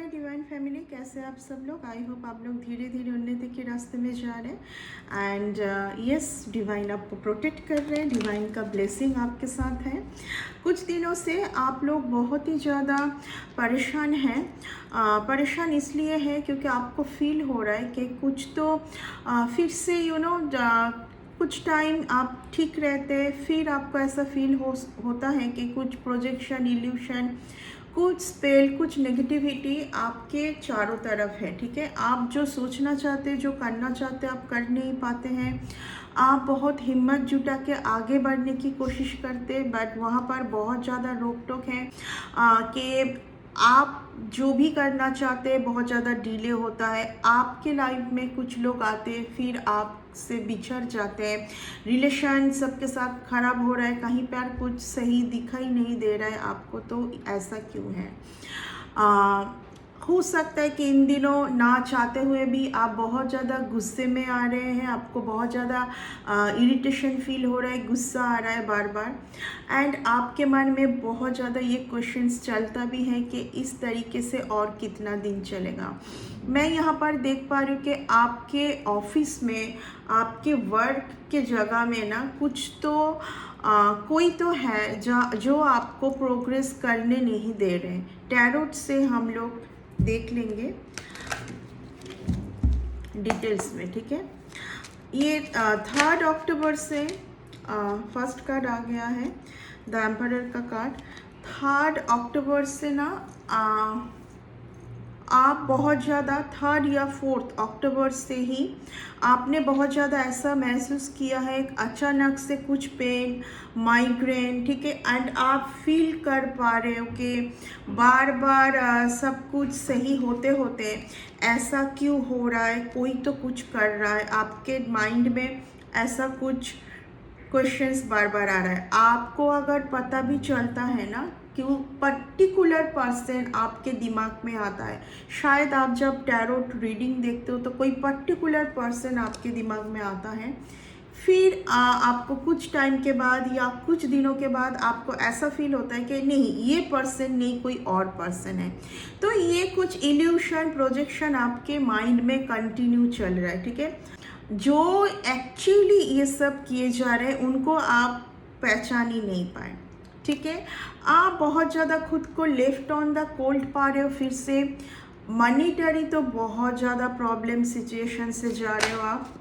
My divine family, कैसे आप सब लोग। आई होप आप लोग धीरे धीरे उन्नति के रास्ते में जा रहे हैं। एंड यस, डिवाइन आपको प्रोटेक्ट कर रहे हैं, डिवाइन का ब्लेसिंग आपके साथ है। कुछ दिनों से आप लोग बहुत ही ज़्यादा परेशान हैं। परेशान इसलिए है क्योंकि आपको फील हो रहा है कि कुछ तो फिर से कुछ टाइम आप ठीक रहते हैं, फिर आपको ऐसा फील होता है कि कुछ प्रोजेक्शन, इल्यूशन, कुछ स्पेल, कुछ नेगेटिविटी आपके चारों तरफ है। ठीक है, आप जो सोचना चाहते हैं, जो करना चाहते हैं, आप कर नहीं पाते हैं। आप बहुत हिम्मत जुटा के आगे बढ़ने की कोशिश करते हैं, बट वहाँ पर बहुत ज़्यादा रोक टोक है कि आप जो भी करना चाहते हैं बहुत ज़्यादा डिले होता है। आपके लाइफ में कुछ लोग आते हैं, फिर आपसे बिछड़ जाते हैं। रिलेशन सबके साथ ख़राब हो रहा है, कहीं पर कुछ सही दिखाई नहीं दे रहा है आपको, तो ऐसा क्यों है? हो सकता है कि इन दिनों ना चाहते हुए भी आप बहुत ज़्यादा गुस्से में आ रहे हैं, आपको बहुत ज़्यादा इरिटेशन फील हो रहा है, गुस्सा आ रहा है बार बार। एंड आपके मन में बहुत ज़्यादा ये क्वेश्चंस चलता भी है कि इस तरीके से और कितना दिन चलेगा। मैं यहाँ पर देख पा रही हूँ कि आपके ऑफिस में, आपके वर्क के जगह में ना कुछ तो कोई तो है जो आपको प्रोग्रेस करने नहीं दे रहे। टैरोट से हम लोग देख लेंगे डिटेल्स में, ठीक है। ये 3 अक्टूबर से फर्स्ट कार्ड आ गया है, द एम्परर का कार्ड। 3 अक्टूबर से ना आप बहुत ज़्यादा 3 या 4 अक्टूबर से ही आपने बहुत ज़्यादा ऐसा महसूस किया है, अचानक से कुछ पेन, माइग्रेन, ठीक है। एंड आप फील कर पा रहे हो कि बार बार सब कुछ सही होते होते ऐसा क्यों हो रहा है, कोई तो कुछ कर रहा है। आपके माइंड में ऐसा कुछ क्वेश्चंस बार बार आ रहा है। आपको अगर पता भी चलता है ना कि वो पर्टिकुलर पर्सन आपके दिमाग में आता है, शायद आप जब टैरोट रीडिंग देखते हो तो कोई पर्टिकुलर पर्सन आपके दिमाग में आता है, फिर आपको कुछ टाइम के बाद या कुछ दिनों के बाद आपको ऐसा फील होता है कि नहीं, ये पर्सन नहीं, कोई और पर्सन है। तो ये कुछ इल्यूशन, प्रोजेक्शन आपके माइंड में कंटिन्यू चल रहा है, ठीक है। जो एक्चुअली ये सब किए जा रहे हैं उनको आप पहचान ही नहीं पाए, ठीक है। आप बहुत ज़्यादा खुद को लेफ्ट ऑन द कोल्ड पा रहे हो। फिर से मनीटरी तो बहुत ज़्यादा प्रॉब्लम सिचुएशन से जा रहे हो आप।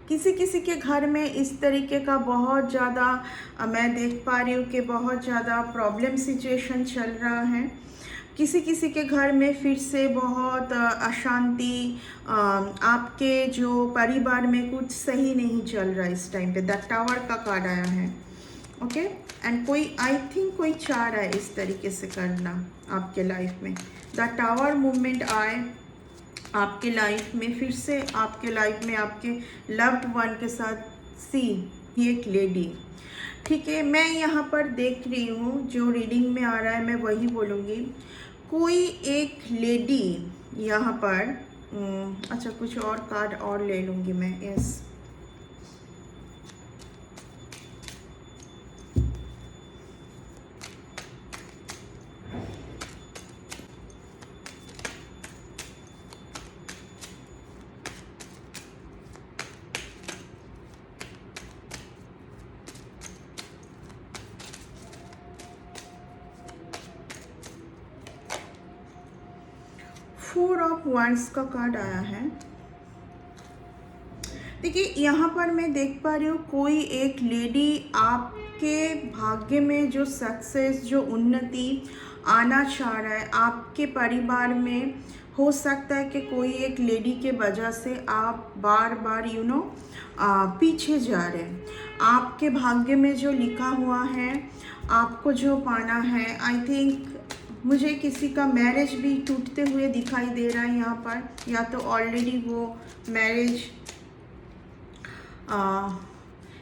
किसी किसी के घर में इस तरीके का बहुत ज़्यादा मैं देख पा रही हूँ कि बहुत ज़्यादा प्रॉब्लम सिचुएशन चल रहा है। किसी किसी के घर में फिर से बहुत अशांति, आपके जो परिवार में कुछ सही नहीं चल रहा है इस टाइम पे। द टावर का कार्ड आया है, ओके। एंड कोई, आई थिंक कोई चाह रहा है इस तरीके से करना आपके लाइफ में। द टावर मूवमेंट आए आपके लाइफ में, फिर से आपके लाइफ में आपके लव्ड वन के साथ सी ये एक लेडी, ठीक है। मैं यहाँ पर देख रही हूँ, जो रीडिंग में आ रहा है मैं वही बोलूँगी। कोई एक लेडी यहाँ पर अच्छा, कुछ और कार्ड और ले लूँगी मैं। यस, 4 ऑफ वांड्स का कार्ड आया है। देखिए, यहाँ पर मैं देख पा रही हूँ कोई एक लेडी आपके भाग्य में जो सक्सेस, जो उन्नति आना चाह रहा है आपके परिवार में। हो सकता है कि कोई एक लेडी के वजह से आप बार बार पीछे जा रहे हैं। आपके भाग्य में जो लिखा हुआ है, आपको जो पाना है, आई थिंक मुझे किसी का मैरिज भी टूटते हुए दिखाई दे रहा है यहाँ पर, या तो ऑलरेडी वो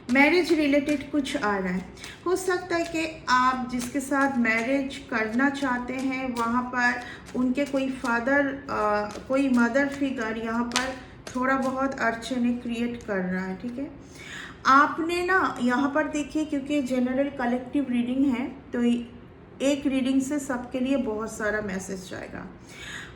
मैरिज रिलेटेड कुछ आ रहा है। हो सकता है कि आप जिसके साथ मैरिज करना चाहते हैं वहाँ पर उनके कोई फादर, कोई मदर फिगर यहाँ पर थोड़ा बहुत अड़चने क्रिएट कर रहा है, ठीक है। आपने ना यहाँ पर देखिए, क्योंकि जनरल कलेक्टिव रीडिंग है तो एक रीडिंग से सबके लिए बहुत सारा मैसेज जाएगा।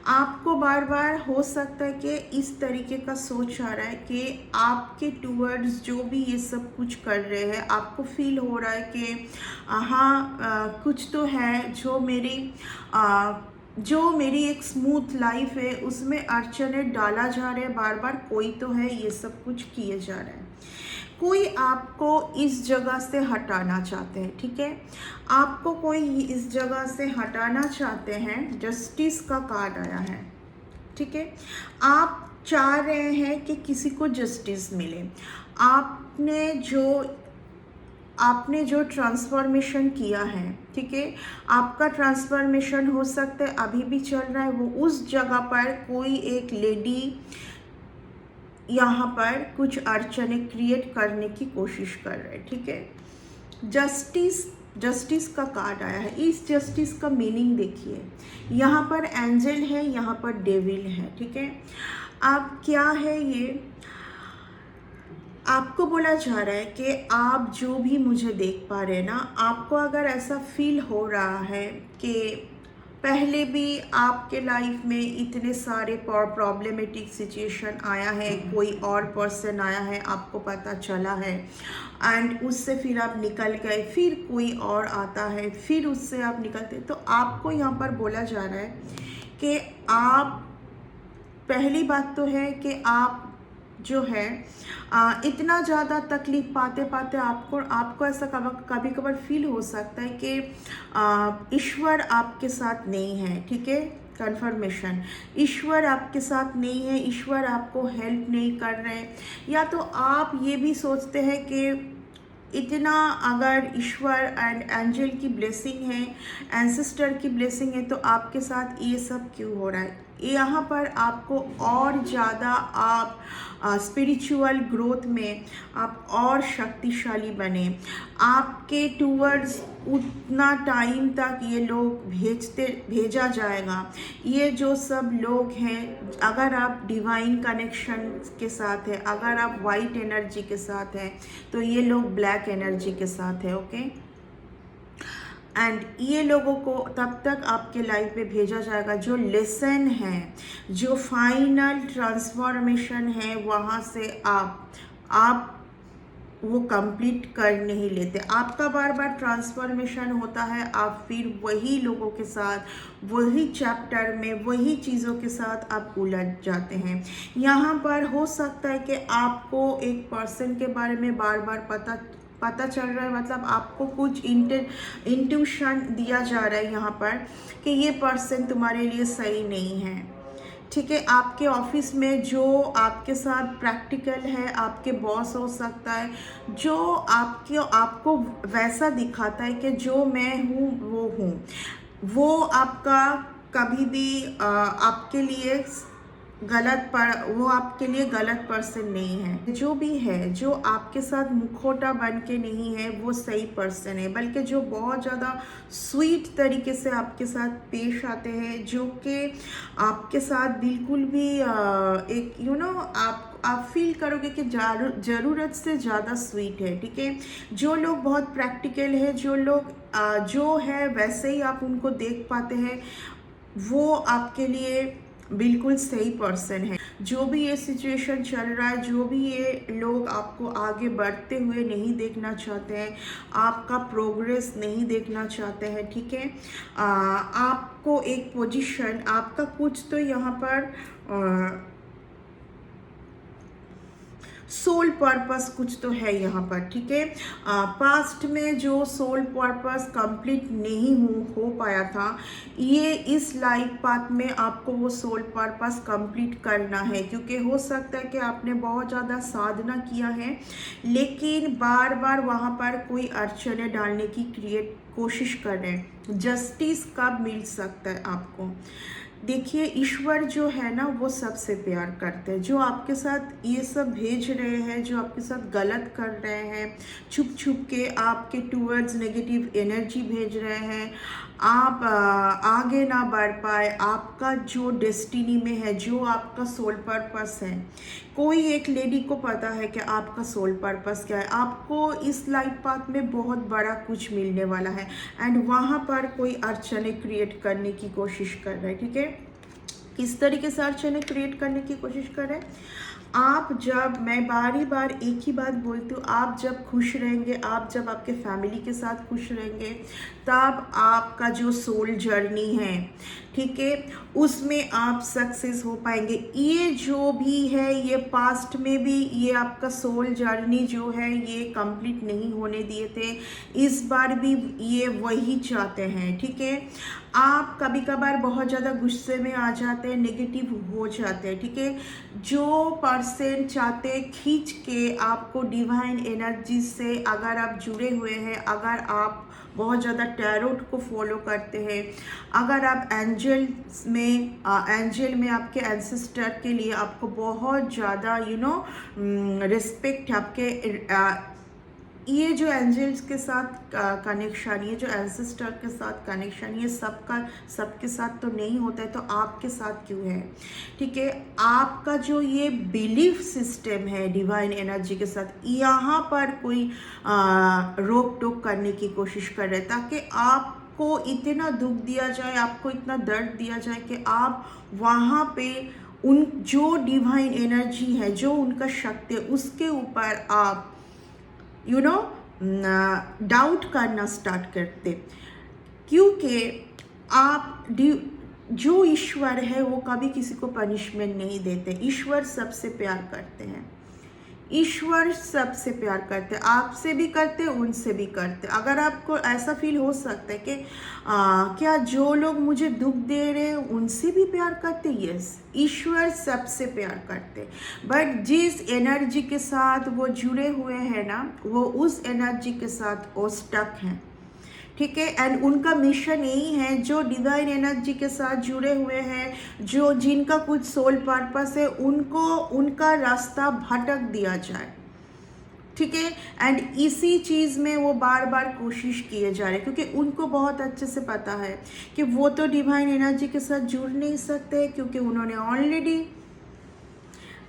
आपको बार बार हो सकता है कि इस तरीके का सोच आ रहा है कि आपके टूवर्ड्स जो भी ये सब कुछ कर रहे हैं, आपको फील हो रहा है कि हाँ कुछ तो है जो मेरी एक स्मूथ लाइफ है उसमें अड़चने डाला जा रहे हैं, बार बार कोई तो है, ये सब कुछ किए जा रहा है। कोई आपको इस जगह से हटाना चाहते हैं, ठीक है, आपको कोई इस जगह से हटाना चाहते हैं। जस्टिस का कार्ड आया है, ठीक है। आप चाह रहे हैं कि किसी को जस्टिस मिले। आपने जो ट्रांसफॉर्मेशन किया है, ठीक है, आपका ट्रांसफॉर्मेशन हो सकता है अभी भी चल रहा है। वो उस जगह पर कोई एक लेडी यहाँ पर कुछ अड़चने क्रिएट करने की कोशिश कर रहे हैं, ठीक है। जस्टिस का कार्ड आया है। इस जस्टिस का मीनिंग देखिए, यहाँ पर एंजल है, यहाँ पर डेविल है, ठीक है। अब क्या है ये, आपको बोला जा रहा है कि आप जो भी मुझे देख पा रहे हैं ना, आपको अगर ऐसा फील हो रहा है कि पहले भी आपके लाइफ में इतने सारे प्रॉब्लमेटिक सिचुएशन आया है, कोई और पर्सन आया है, आपको पता चला है एंड उससे फिर आप निकल गए, फिर कोई और आता है, फिर उससे आप निकलते, तो आपको यहाँ पर बोला जा रहा है कि आप, पहली बात तो है कि आप जो है इतना ज़्यादा तकलीफ पाते पाते आपको ऐसा कभी कभार फील हो सकता है कि ईश्वर आपके साथ नहीं है, ठीक है। कन्फर्मेशन, ईश्वर आपके साथ नहीं है, ईश्वर आपको हेल्प नहीं कर रहे, या तो आप ये भी सोचते हैं कि इतना अगर ईश्वर एंड एंजल की ब्लेसिंग है, एंसेस्टर की ब्लेसिंग है, तो आपके साथ ये सब क्यों हो रहा है। यहाँ पर आपको और ज़्यादा आप स्पिरिचुअल ग्रोथ में आप और शक्तिशाली बने। आपके टूवर्ड्स उतना टाइम तक ये लोग भेजा जाएगा। ये जो सब लोग हैं, अगर आप डिवाइन कनेक्शन के साथ है, अगर आप वाइट एनर्जी के साथ हैं, तो ये लोग ब्लैक एनर्जी के साथ है, ओके। एंड ये लोगों को तब तक आपके लाइफ में भेजा जाएगा जो लेसन है, जो फाइनल ट्रांसफॉर्मेशन है, वहाँ से आप वो कंप्लीट कर नहीं लेते। आपका बार बार ट्रांसफॉर्मेशन होता है, आप फिर वही लोगों के साथ, वही चैप्टर में, वही चीज़ों के साथ आप उलझ जाते हैं। यहाँ पर हो सकता है कि आपको एक पर्सन के बारे में बार बार पता चल रहा है, मतलब आपको कुछ इंट्यूशन दिया जा रहा है यहाँ पर कि ये पर्सन तुम्हारे लिए सही नहीं है, ठीक है। आपके ऑफिस में जो आपके साथ प्रैक्टिकल है, आपके बॉस हो सकता है, जो आपको वैसा दिखाता है कि जो मैं हूँ वो हूँ, वो आपका कभी भी आपके लिए वो आपके लिए गलत पर्सन नहीं है। जो भी है, जो आपके साथ मुखौटा बन के नहीं है, वो सही पर्सन है, बल्कि जो बहुत ज़्यादा स्वीट तरीके से आपके साथ पेश आते हैं, जो कि आपके साथ बिल्कुल भी एक आप फील करोगे कि ज़रूरत से ज़्यादा स्वीट है, ठीक है। जो लोग बहुत प्रैक्टिकल है, जो लोग जो है वैसे ही आप उनको देख पाते हैं, वो आपके लिए बिल्कुल सही पर्सन है। जो भी ये सिचुएशन चल रहा है, जो भी ये लोग आपको आगे बढ़ते हुए नहीं देखना चाहते हैं, आपका प्रोग्रेस नहीं देखना चाहते हैं, ठीक है, आपको एक पोजीशन, आपका कुछ तो यहाँ पर सोल पर्पस कुछ तो है यहाँ पर, ठीक है। पास्ट में जो सोल पर्पस कंप्लीट नहीं हो पाया था, ये इस लाइफ पाथ में आपको वो सोल पर्पस कंप्लीट करना है, क्योंकि हो सकता है कि आपने बहुत ज़्यादा साधना किया है, लेकिन बार बार वहाँ पर कोई अड़चने डालने की कोशिश कर रहे हैं। जस्टिस कब मिल सकता है आपको, देखिए ईश्वर जो है ना वो सबसे प्यार करते हैं। जो आपके साथ ये सब भेज रहे हैं, जो आपके साथ गलत कर रहे हैं, छुप छुप के आपके टूवर्ड्स नेगेटिव एनर्जी भेज रहे हैं, आप आगे ना बढ़ पाए, आपका जो डेस्टिनी में है, जो आपका सोल पर्पस है। कोई एक लेडी को पता है कि आपका सोल पर्पस क्या है, आपको इस लाइफ पाथ में बहुत बड़ा कुछ मिलने वाला है, एंड वहाँ पर कोई अड़चने क्रिएट करने की कोशिश कर रहा है। ठीक है, किस तरीके से अड़चने क्रिएट करने की कोशिश कर रहे हैं? आप जब, मैं बारी बार एक ही बात बोलती हूँ, आप जब खुश रहेंगे, आप जब आपके फैमिली के साथ खुश रहेंगे, तब आपका जो सोल जर्नी है, ठीक है, उसमें आप सक्सेस हो पाएंगे। ये जो भी है, ये पास्ट में भी ये आपका सोल जर्नी जो है ये कंप्लीट नहीं होने दिए थे, इस बार भी ये वही चाहते हैं। ठीक है, आप कभी कभार बहुत ज़्यादा गुस्से में आ जाते हैं, नेगेटिव हो जाते हैं। ठीक है, जो पर्सन चाहते हैं खींच के आपको डिवाइन एनर्जी से, अगर आप जुड़े हुए हैं, अगर आप बहुत ज़्यादा टैरोट को फॉलो करते हैं, अगर आप एंजल में आपके एंसेस्टर के लिए आपको बहुत ज़्यादा रिस्पेक्ट है, आपके ये जो एंजल्स के साथ कनेक्शन, ये जो एंसेस्टर के साथ कनेक्शन, ये सबके साथ तो नहीं होता है, तो आपके साथ क्यों है? ठीक है, आपका जो ये बिलीफ सिस्टम है डिवाइन एनर्जी के साथ, यहाँ पर कोई रोक टोक करने की कोशिश कर रहे हैं, ताकि आपको इतना दुख दिया जाए, आपको इतना दर्द दिया जाए कि आप वहाँ पे उन जो डिवाइन एनर्जी है, जो उनका शक्ति है, उसके ऊपर आप डाउट करना स्टार्ट करते। क्योंकि आप जो ईश्वर है वो कभी किसी को पनिशमेंट नहीं देते। ईश्वर सबसे प्यार करते हैं, ईश्वर सबसे प्यार करते हैं, आपसे भी करते, उनसे भी करते। अगर आपको ऐसा फील हो सकता है कि क्या जो लोग मुझे दुख दे रहे हैं उनसे भी प्यार करते, यस, ईश्वर सबसे प्यार करते। बट जिस एनर्जी के साथ वो जुड़े हुए हैं ना, वो उस एनर्जी के साथ वो स्टक हैं। ठीक है, एंड उनका मिशन यही है, जो डिवाइन एनर्जी के साथ जुड़े हुए हैं, जो जिनका कुछ सोल पर्पस है, उनको उनका रास्ता भटक दिया जाए। ठीक है, एंड इसी चीज़ में वो बार बार कोशिश किए जा रहे हैं, क्योंकि उनको बहुत अच्छे से पता है कि वो तो डिवाइन एनर्जी के साथ जुड़ नहीं सकते, क्योंकि उन्होंने ऑलरेडी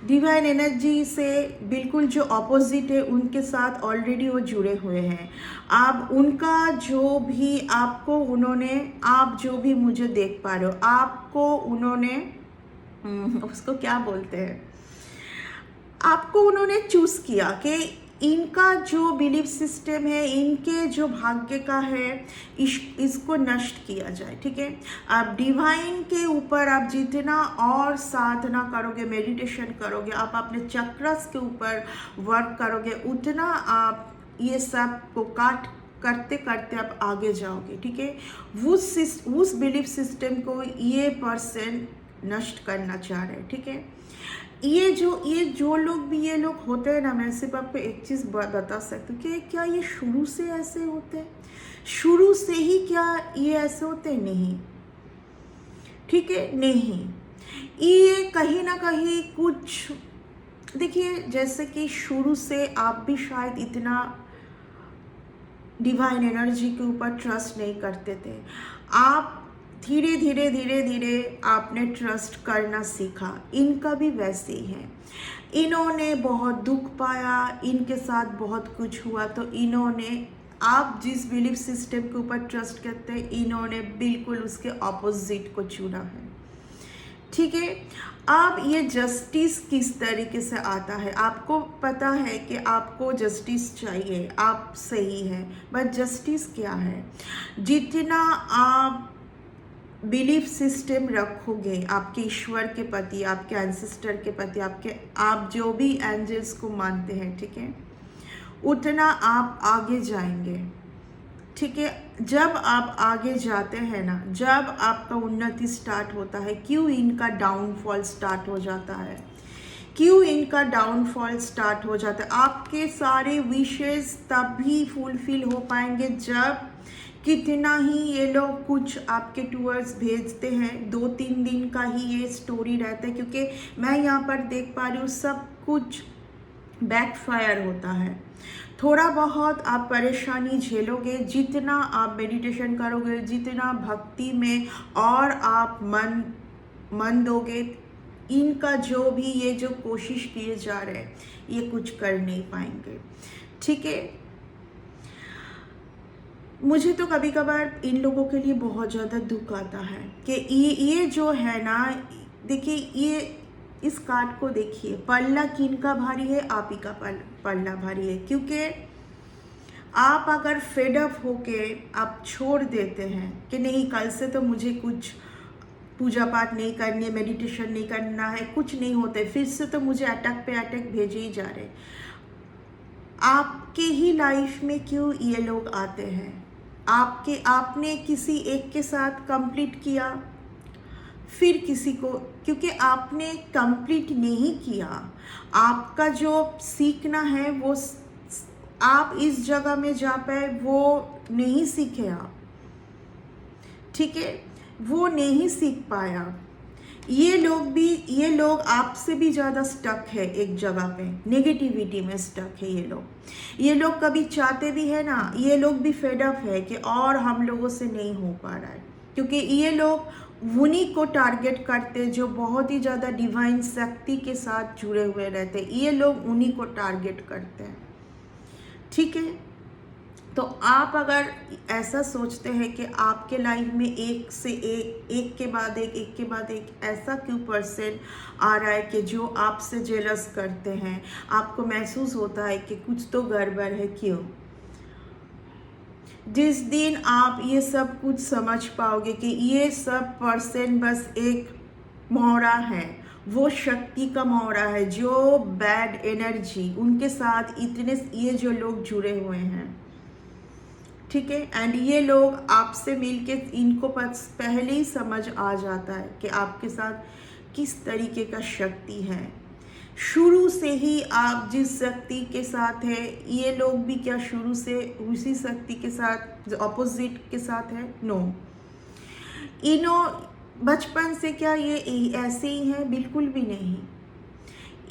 डिवाइन एनर्जी से बिल्कुल जो ऑपोजिट है उनके साथ ऑलरेडी वो जुड़े हुए हैं। आप उनका जो भी आपको उन्होंने, आप जो भी मुझे देख पा रहे हो, आपको उन्होंने उसको क्या बोलते हैं, आपको उन्होंने चूज किया कि इनका जो बिलीफ सिस्टम है, इनके जो भाग्य का है, इसको नष्ट किया जाए। ठीक है, आप डिवाइन के ऊपर आप जितना और साधना करोगे, मेडिटेशन करोगे, आप अपने चक्रस के ऊपर वर्क करोगे, उतना आप ये सब को करते करते आप आगे जाओगे। ठीक है, उस बिलीफ सिस्टम को ये पर्सन नष्ट करना चाह रहे हैं। ठीक है, ये जो लोग भी ये लोग होते हैं ना, मैं सिर्फ आपको एक चीज़ बता सकती हूँ कि क्या ये शुरू से ऐसे होते हैं? शुरू से ही क्या ये ऐसे होते हैं? नहीं। ठीक है, नहीं, ये कहीं ना कहीं कुछ, देखिए, जैसे कि शुरू से आप भी शायद इतना डिवाइन एनर्जी के ऊपर ट्रस्ट नहीं करते थे, आप धीरे धीरे आपने ट्रस्ट करना सीखा। इनका भी वैसे ही है, इन्होंने बहुत दुख पाया, इनके साथ बहुत कुछ हुआ, तो इन्होंने, आप जिस बिलीफ सिस्टम के ऊपर ट्रस्ट करते हैं, इन्होंने बिल्कुल उसके ऑपोजिट को चुना है। ठीक है, अब ये जस्टिस किस तरीके से आता है? आपको पता है कि आपको जस्टिस चाहिए, आप सही है, बट जस्टिस क्या है? जितना आप बिलीफ सिस्टम रखोगे आपके ईश्वर के प्रति, आपके एंसेस्टर के प्रति, आप जो भी एंजल्स को मानते हैं, ठीक है, उतना आप आगे जाएंगे। ठीक है, जब आप आगे जाते हैं ना, जब आपका उन्नति स्टार्ट होता है, क्यों इनका डाउनफॉल स्टार्ट हो जाता है? क्यों इनका डाउनफॉल स्टार्ट हो जाता है? आपके सारे विशेस तभी फुलफिल हो पाएंगे जब कितना ही ये लोग कुछ आपके टूवर्ड्स भेजते हैं, 2-3 दिन का ही ये स्टोरी रहता है, क्योंकि मैं यहाँ पर देख पा रही हूँ सब कुछ बैकफायर होता है। थोड़ा बहुत आप परेशानी झेलोगे, जितना आप मेडिटेशन करोगे, जितना भक्ति में और आप मन दोगे, इनका जो भी ये जो कोशिश किए जा रहे हैं ये कुछ कर नहीं पाएंगे। ठीक है, मुझे तो कभी कभार इन लोगों के लिए बहुत ज़्यादा दुख आता है कि ये जो है ना, देखिए ये इस कार्ड को देखिए, पल्ला किन का भारी है, आप ही का पल्ला भारी है। क्योंकि आप अगर फेडअप होके आप छोड़ देते हैं कि नहीं कल से तो मुझे कुछ पूजा पाठ नहीं करनी है, मेडिटेशन नहीं करना है, कुछ नहीं होते, फिर से तो मुझे अटैक पे अटैक भेजे ही जा रहे, आपके ही लाइफ में क्यों ये लोग आते हैं? आपने किसी एक के साथ कंप्लीट किया, फिर किसी को, क्योंकि आपने कंप्लीट नहीं किया, आपका जो सीखना है वो आप इस जगह में जा पाए वो नहीं सीखे आप। ठीक है, वो नहीं सीख पाया। ये लोग आपसे भी ज़्यादा स्टक है एक जगह पे, नेगेटिविटी में स्टक है ये लोग कभी चाहते भी है ना, ये लोग भी फेडअप है कि और हम लोगों से नहीं हो पा रहा है, क्योंकि ये लोग उन्हीं को टारगेट करते जो बहुत ही ज़्यादा डिवाइन शक्ति के साथ जुड़े हुए रहते, ये लोग उन्हीं को टारगेट करते हैं। ठीक है, तो आप अगर ऐसा सोचते हैं कि आपके लाइफ में एक के बाद एक ऐसा क्यों पर्सन आ रहा है कि जो आपसे जेलस करते हैं, आपको महसूस होता है कि कुछ तो गड़बड़ है, क्यों? जिस दिन आप ये सब कुछ समझ पाओगे कि ये सब पर्सन बस एक मोहरा है, वो शक्ति का मोहरा है, जो बैड एनर्जी उनके साथ इतने ये जो लोग जुड़े हुए हैं, ठीक है, एंड ये लोग आपसे मिलके इनको पहले ही समझ आ जाता है कि आपके साथ किस तरीके का शक्ति है। शुरू से ही आप जिस शक्ति के साथ है, ये लोग भी क्या शुरू से उसी शक्ति के साथ ऑपोजिट के साथ है? नो, बचपन से क्या ये ऐसे ही है? बिल्कुल भी नहीं।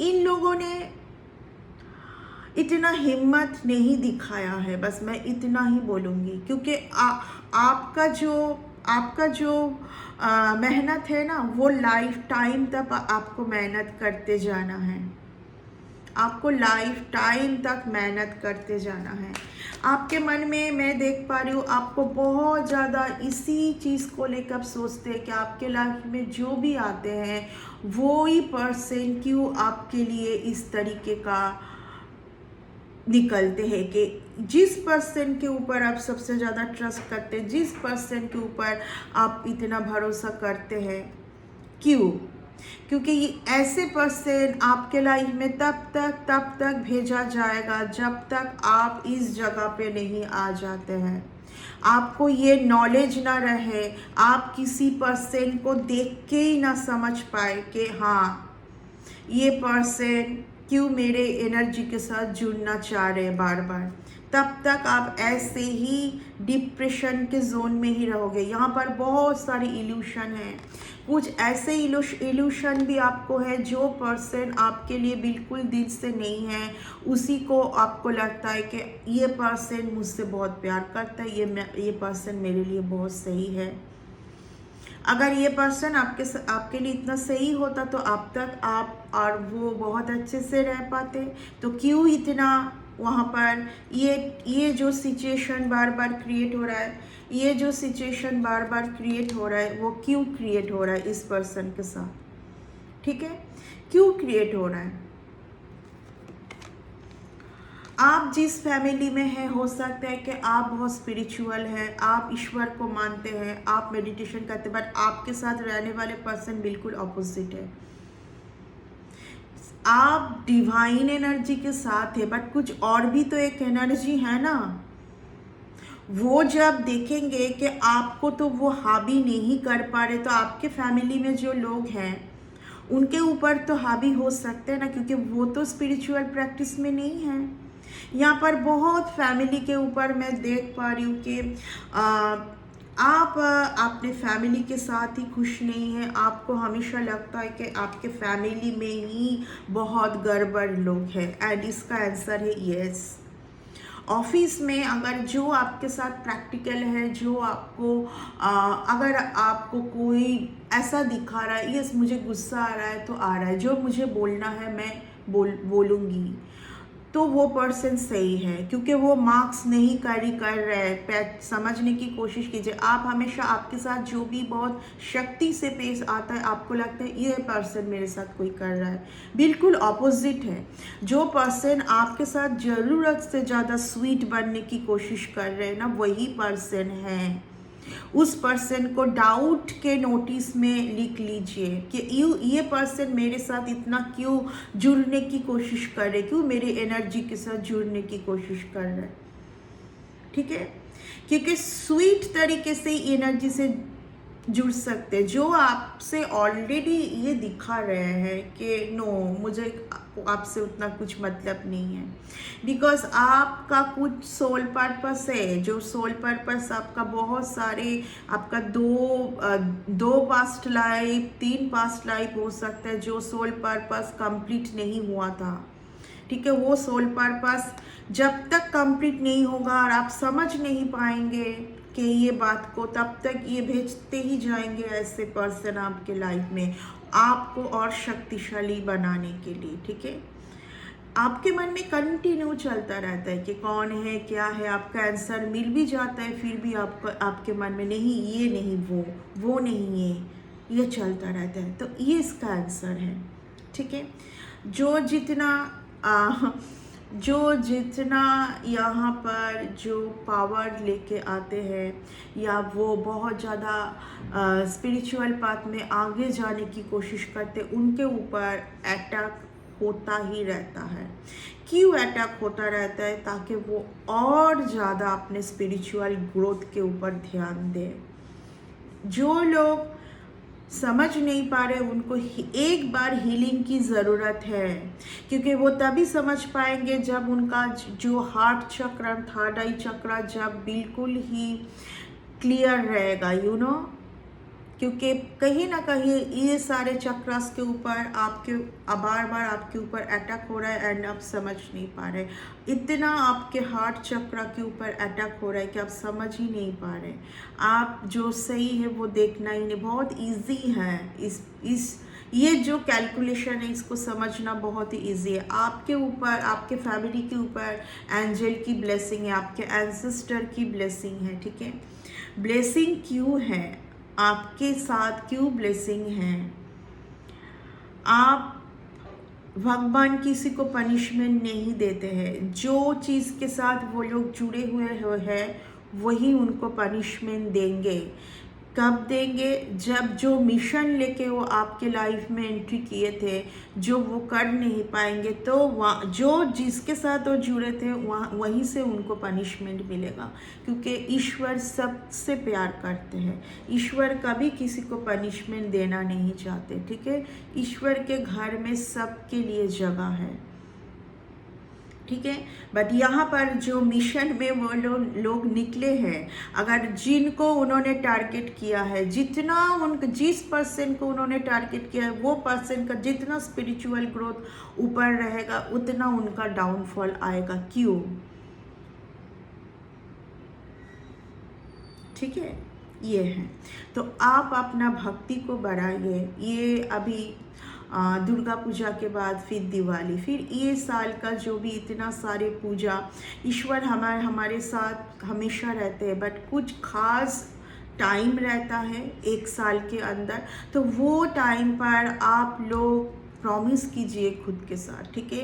इन लोगों ने इतना हिम्मत नहीं दिखाया है, बस मैं इतना ही बोलूँगी, क्योंकि आपका जो मेहनत है ना, वो लाइफ टाइम तक आपको मेहनत करते जाना है, आपको लाइफ टाइम तक मेहनत करते जाना है। आपके मन में मैं देख पा रही हूँ, आपको बहुत ज़्यादा इसी चीज़ को लेकर आप सोचते हैं कि आपके लाइफ में जो भी आते हैं वो ही पर्सन क्यों आपके लिए इस तरीके का निकलते हैं, कि जिस पर्सन के ऊपर आप सबसे ज़्यादा ट्रस्ट करते हैं, जिस पर्सन के ऊपर आप इतना भरोसा करते हैं, क्यों? क्योंकि ऐसे पर्सन आपके लाइफ में तब तक भेजा जाएगा जब तक आप इस जगह पे नहीं आ जाते हैं, आपको ये नॉलेज ना रहे, आप किसी पर्सन को देख के ही ना समझ पाए कि हाँ ये पर्सन क्यों मेरे एनर्जी के साथ जुड़ना चाह रहे हैं बार बार, तब तक आप ऐसे ही डिप्रेशन के जोन में ही रहोगे। यहाँ पर बहुत सारी इल्यूशन है, कुछ ऐसे इल्यूशन भी आपको है, जो पर्सन आपके लिए बिल्कुल दिल से नहीं है, उसी को आपको लगता है कि ये पर्सन मुझसे बहुत प्यार करता है, ये पर्सन मेरे लिए बहुत सही है। अगर ये पर्सन आपके लिए इतना सही होता तो अब तक आप और वो बहुत अच्छे से रह पाते, तो क्यों इतना वहाँ पर ये जो सिचुएशन बार बार क्रिएट हो रहा है, ये जो सिचुएशन बार बार क्रिएट हो रहा है, वो क्यों क्रिएट हो रहा है इस पर्सन के साथ? ठीक है, क्यों क्रिएट हो रहा है? आप जिस फैमिली में हैं, हो सकता है कि आप बहुत स्पिरिचुअल हैं, आप ईश्वर को मानते हैं, आप मेडिटेशन करते हैं, बट आपके साथ रहने वाले पर्सन बिल्कुल ऑपोजिट है। आप डिवाइन एनर्जी के साथ है, बट कुछ और भी तो एक एनर्जी है ना, वो जब देखेंगे कि आपको तो वो हावी नहीं कर पा रहे, तो आपके फैमिली में जो लोग हैं उनके ऊपर तो हावी हो सकते हैं ना, क्योंकि वो तो स्पिरिचुअल प्रैक्टिस में नहीं है। यहाँ पर बहुत फैमिली के ऊपर मैं देख पा रही हूँ कि आप अपने फैमिली के साथ ही खुश नहीं हैं। आपको हमेशा लगता है कि आपके फैमिली में ही बहुत गड़बड़ लोग हैं, एंड इसका आंसर है यस। ऑफिस में अगर जो आपके साथ प्रैक्टिकल है, जो आपको अगर आपको कोई ऐसा दिखा रहा है, यस मुझे गुस्सा आ रहा है तो आ रहा है, जो मुझे बोलना है मैं बोलूँगी, तो वो पर्सन सही है, क्योंकि वो मार्क्स नहीं कैरी कर रहे हैं। समझने की कोशिश कीजिए। आप हमेशा आपके साथ जो भी बहुत शक्ति से पेश आता है, आपको लगता है ये पर्सन मेरे साथ कोई कर रहा है, बिल्कुल ऑपोजिट है। जो पर्सन आपके साथ ज़रूरत से ज़्यादा स्वीट बनने की कोशिश कर रहे हैं ना, वही पर्सन है। उस पर्सन को डाउट के नोटिस में लिख लीजिए कि ये पर्सन मेरे साथ इतना क्यों जुड़ने की कोशिश कर रहे, क्यों मेरी एनर्जी के साथ जुड़ने की कोशिश कर रहे हैं, ठीक है। क्योंकि स्वीट तरीके से एनर्जी से जुड़ सकते हैं। जो आपसे ऑलरेडी ये दिखा रहे हैं कि नो, मुझे आपसे उतना कुछ मतलब नहीं है, बिकॉज आपका कुछ सोल पर्पस है। जो सोल पर्पस आपका बहुत सारे, आपका दो पास्ट लाइफ, 3 पास्ट लाइफ हो सकता है, जो सोल पर्पस कंप्लीट नहीं हुआ था, ठीक है। वो सोल पर्पस जब तक कंप्लीट नहीं होगा और आप समझ नहीं पाएंगे कि ये बात को, तब तक ये भेजते ही जाएंगे ऐसे पर्सन आपके लाइफ में, आपको और शक्तिशाली बनाने के लिए, ठीक है। आपके मन में कंटिन्यू चलता रहता है कि कौन है, क्या है। आपका आंसर मिल भी जाता है, फिर भी आपके मन में नहीं, ये नहीं, वो नहीं, ये चलता रहता है। तो ये इसका आंसर है, ठीक है। जो जितना यहाँ पर जो पावर लेके आते हैं, या वो बहुत ज़्यादा स्पिरिचुअल पाथ में आगे जाने की कोशिश करते, उनके ऊपर अटैक होता ही रहता है। क्यों अटैक होता रहता है? ताकि वो और ज़्यादा अपने स्पिरिचुअल ग्रोथ के ऊपर ध्यान दें। जो लोग समझ नहीं पा रहे, उनको एक बार हीलिंग की ज़रूरत है, क्योंकि वो तभी समझ पाएंगे जब उनका जो हार्ट चक्र, थर्ड आई चक्र जब बिल्कुल ही क्लियर रहेगा, क्योंकि कहीं ना कहीं ये सारे चक्रास के ऊपर आपके बार बार आपके ऊपर अटैक हो रहा है, एंड आप समझ नहीं पा रहे। इतना आपके हार्ट चक्र के ऊपर अटैक हो रहा है कि आप समझ ही नहीं पा रहे। आप जो सही है वो देखना ही नहीं। बहुत इजी है ये जो कैलकुलेशन है, इसको समझना बहुत ही ईजी है। आपके ऊपर, आपके फैमिली के ऊपर एंजल की ब्लेसिंग है, आपके एंसेस्टर की ब्लेसिंग है, ठीक है। ब्लेसिंग क्यों है आपके साथ, क्यों ब्लेसिंग है? आप भगवान किसी को पनिशमेंट नहीं देते हैं। जो चीज़ के साथ वो लोग जुड़े हुए हैं, वही उनको पनिशमेंट देंगे। कब देंगे? जब जो मिशन लेके वो आपके लाइफ में एंट्री किए थे, जो वो कर नहीं पाएंगे, तो वहाँ जो जिसके साथ वो जुड़े थे, वहीं से उनको पनिशमेंट मिलेगा। क्योंकि ईश्वर सबसे प्यार करते हैं। ईश्वर कभी किसी को पनिशमेंट देना नहीं चाहते, ठीक है। ईश्वर के घर में सबके लिए जगह है, ठीक है। बट यहाँ पर जो मिशन में वो लोग निकले हैं, अगर जिनको उन्होंने टारगेट किया है, जिस पर्सन को उन्होंने टारगेट किया है, वो पर्सन का जितना स्पिरिचुअल ग्रोथ ऊपर रहेगा, उतना उनका डाउनफॉल आएगा। क्यों? ठीक है, ये है। तो आप अपना भक्ति को बढ़ाइए। ये अभी दुर्गा पूजा के बाद फिर दिवाली, फिर ये साल का जो भी इतना सारे पूजा, ईश्वर हमारे साथ हमेशा रहते हैं, बट कुछ खास टाइम रहता है एक साल के अंदर। तो वो टाइम पर आप लोग प्रॉमिस कीजिए खुद के साथ, ठीक है।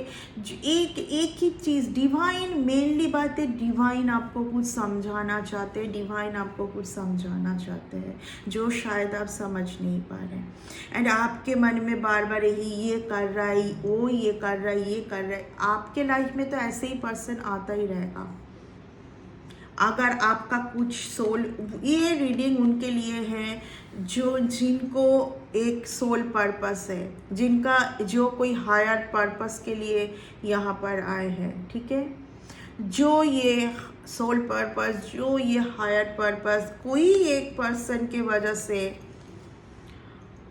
एक ही चीज़, डिवाइन, मेनली बात है, डिवाइन आपको कुछ समझाना चाहते हैं, डिवाइन आपको कुछ समझाना चाहते हैं, जो शायद आप समझ नहीं पा रहे हैं। एंड आपके मन में बार बार ये कर रहा है, वो ये कर रहा है, ये कर रहा है। आपके लाइफ में तो ऐसे ही पर्सन आता ही रहेगा। अगर आपका कुछ सोल, ये रीडिंग उनके लिए है जिनको एक सोल पर्पस है, जिनका जो कोई हायर पर्पस के लिए यहाँ पर आए हैं, ठीक है। जो ये सोल पर्पस, जो ये हायर पर्पस कोई एक पर्सन के वजह से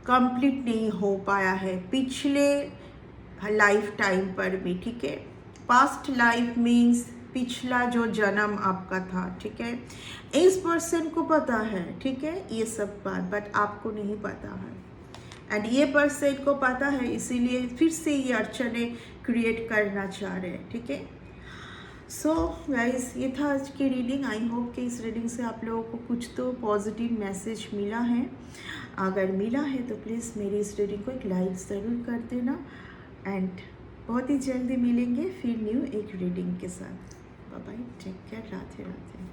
कंप्लीट नहीं हो पाया है पिछले लाइफ टाइम पर भी, ठीक है। पास्ट लाइफ मीन्स पिछला जो जन्म आपका था, ठीक है। इस पर्सन को पता है, ठीक है, ये सब बात, बट आपको नहीं पता है। एंड ये पर्सन को पता है, इसीलिए फिर से ये अड़चने क्रिएट करना चाह रहे हैं, ठीक है। सो गाइस, ये था आज की रीडिंग। आई होप कि इस रीडिंग से आप लोगों को कुछ तो पॉजिटिव मैसेज मिला है। अगर मिला है तो प्लीज़ मेरी इस रीडिंग को एक लाइक ज़रूर कर देना। एंड बहुत ही जल्दी मिलेंगे फिर न्यू एक रीडिंग के साथ। Bye bye, take care, Radhe Radhe.